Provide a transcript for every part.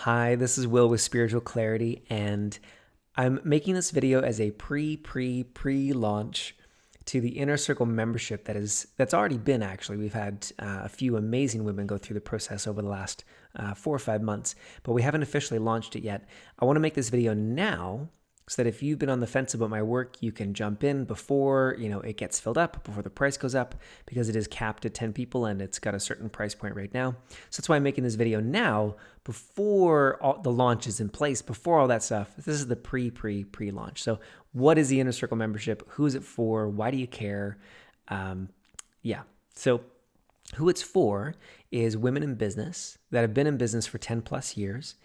Hi, this is Will with Spiritual Clarity, and I'm making this video as a pre-launch to the Inner Circle membership that's already been actually. We've had a few amazing women go through the process over the last 4 or 5 months, but we haven't officially launched it yet. I want to make this video now so that if you've been on the fence about my work, you can jump in before it gets filled up, before the price goes up, because it is capped at 10 people and it's got a certain price point right now. So that's why I'm making this video now, before all the launch is in place, before all that stuff. This is the pre-launch. So what is the Inner Circle membership? Who is it for? Why do you care? So who it's for is women in business that have been in business for 10 plus years,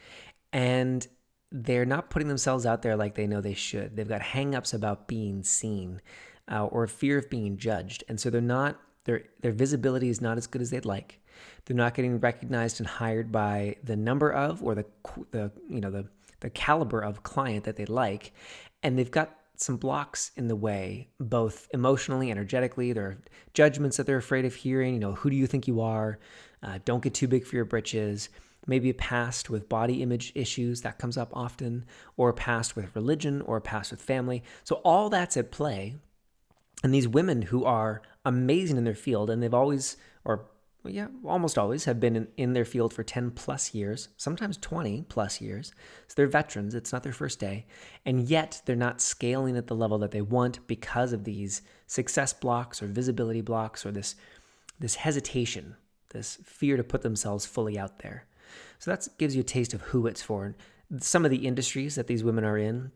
and they're not putting themselves out there like they know they should. They've got hangups about being seen or fear of being judged. And so their visibility is not as good as they'd like. They're not getting recognized and hired by the number of or the caliber of client that they like. And they've got some blocks in the way, both emotionally, energetically. There are judgments that they're afraid of hearing. Who do you think you are? Don't get too big for your britches. Maybe a past with body image issues that comes up often, or a past with religion, or a past with family. So all that's at play. And these women who are amazing in their field, and they've always, almost always have been in their field for 10 plus years, sometimes 20 plus years. So they're veterans. It's not their first day. And yet they're not scaling at the level that they want because of these success blocks or visibility blocks or this hesitation, this fear to put themselves fully out there. So that gives you a taste of who it's for. Some of the industries that these women are in,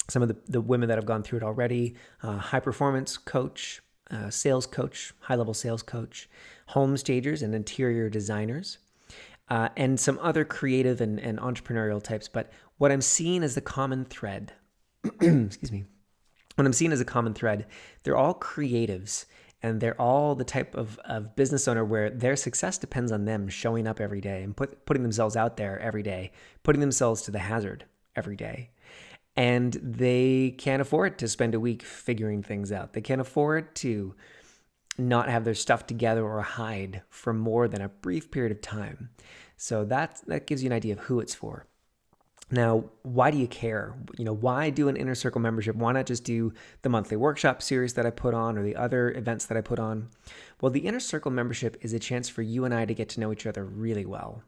some of the women that have gone through it already: high performance coach, sales coach, high level sales coach, home stagers and interior designers, and some other creative and entrepreneurial types. But what I'm seeing as the common thread, excuse me, what I'm seeing as a common thread, they're all creatives. And they're all the type of business owner where their success depends on them showing up every day and putting themselves out there every day, putting themselves to the hazard every day. And they can't afford to spend a week figuring things out. They can't afford to not have their stuff together or hide for more than a brief period of time. So that gives you an idea of who it's for. Now, why do you care? Why do an Inner Circle membership? Why not just do the monthly workshop series that I put on or the other events that I put on? Well, the Inner Circle membership is a chance for you and I to get to know each other really well.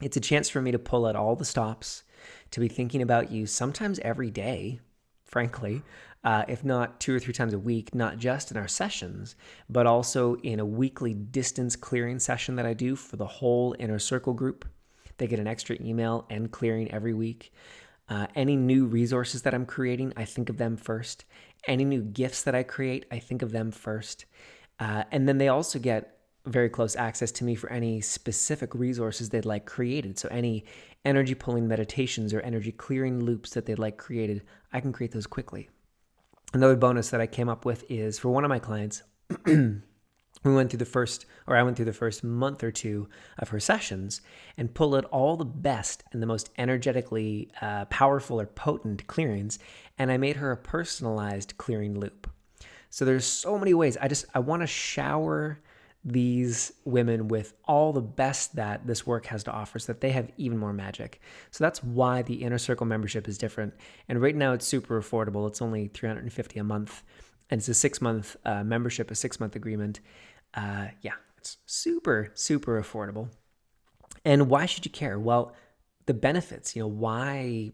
It's a chance for me to pull out all the stops, to be thinking about you sometimes every day, frankly, if not 2 or 3 times a week, not just in our sessions, but also in a weekly distance clearing session that I do for the whole Inner Circle group. They get an extra email and clearing every week. Any new resources that I'm creating, I think of them first. Any new gifts that I create, I think of them first. And then they also get very close access to me for any specific resources they'd like created. So any energy pulling meditations or energy clearing loops that they'd like created, I can create those quickly. Another bonus that I came up with is for one of my clients, I went through the first month or two of her sessions and pulled out all the best and the most energetically powerful or potent clearings, and I made her a personalized clearing loop. So there's so many ways. I want to shower these women with all the best that this work has to offer so that they have even more magic. So that's why the Inner Circle membership is different. And right now it's super affordable. It's only $350 a month, and it's a 6-month membership, a 6-month agreement. It's super, super affordable. And why should you care? Well, the benefits, why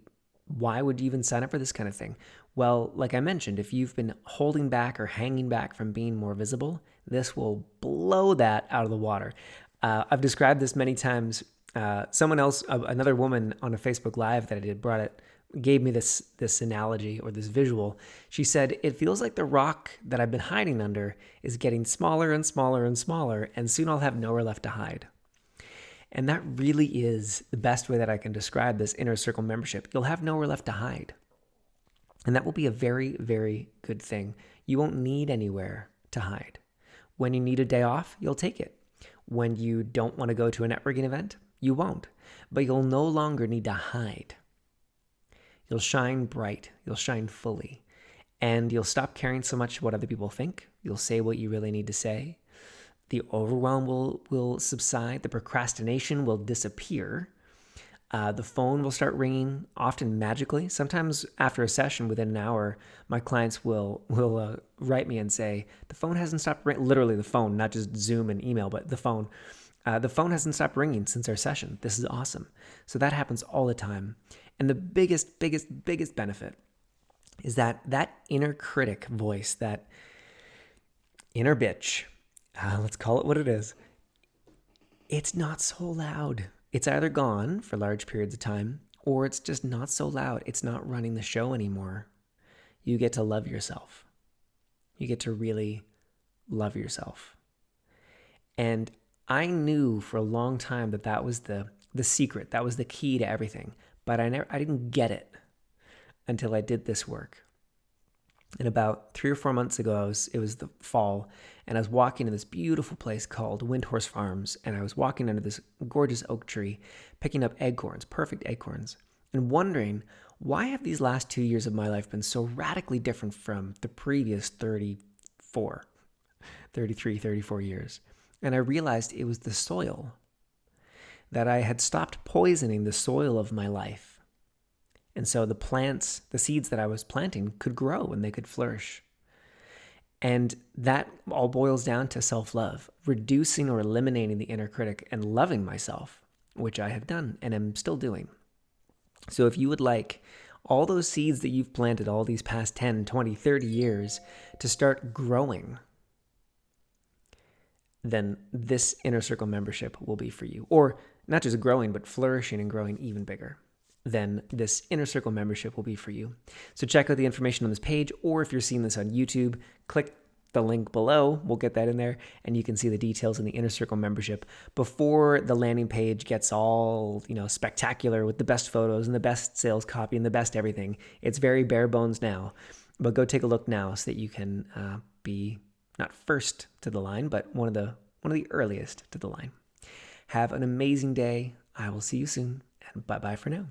would you even sign up for this kind of thing? Well, like I mentioned, if you've been holding back or hanging back from being more visible, this will blow that out of the water. I've described this many times. Someone else, another woman on a Facebook Live that I did, gave me this analogy or this visual. She said, it feels like the rock that I've been hiding under is getting smaller and smaller and smaller, and soon I'll have nowhere left to hide. And that really is the best way that I can describe this Inner Circle membership. You'll have nowhere left to hide. And that will be a very, very good thing. You won't need anywhere to hide. When you need a day off, you'll take it. When you don't want to go to a networking event, you won't. But you'll no longer need to hide. You'll shine bright, you'll shine fully, and you'll stop caring so much what other people think. You'll say what you really need to say. The overwhelm will subside, the procrastination will disappear, The phone will start ringing, often magically. Sometimes after a session, within an hour, my clients will write me and say, "The phone hasn't stopped ringing." Literally, the phone, not just Zoom and email, but the phone. The phone hasn't stopped ringing since our session. This is awesome. So that happens all the time. And the biggest benefit is that inner critic voice, that inner bitch, let's call it what it is, it's not so loud. It's either gone for large periods of time, or it's just not so loud. It's not running the show anymore. You get to love yourself. You get to really love yourself. And I knew for a long time that was the secret. That was the key to everything. But I didn't get it until I did this work. And about 3 or 4 months ago, it was the fall, and I was walking in this beautiful place called Windhorse Farms, and I was walking under this gorgeous oak tree, picking up acorns, perfect acorns, and wondering, why have these last 2 years of my life been so radically different from the previous 34 years? And I realized it was the soil, that I had stopped poisoning the soil of my life. And so the plants, the seeds that I was planting could grow and they could flourish. And that all boils down to self-love, reducing or eliminating the inner critic and loving myself, which I have done and am still doing. So if you would like all those seeds that you've planted all these past 10, 20, 30 years to start growing, then this Inner Circle membership will be for you. Or not just growing, but flourishing and growing even bigger. Then this Inner Circle membership will be for you. So check out the information on this page, or if you're seeing this on YouTube, click the link below. We'll get that in there, and you can see the details in the Inner Circle membership before the landing page gets all, spectacular with the best photos and the best sales copy and the best everything. It's very bare bones now, but go take a look now so that you can be not first to the line, but one of the earliest to the line. Have an amazing day. I will see you soon, and bye-bye for now.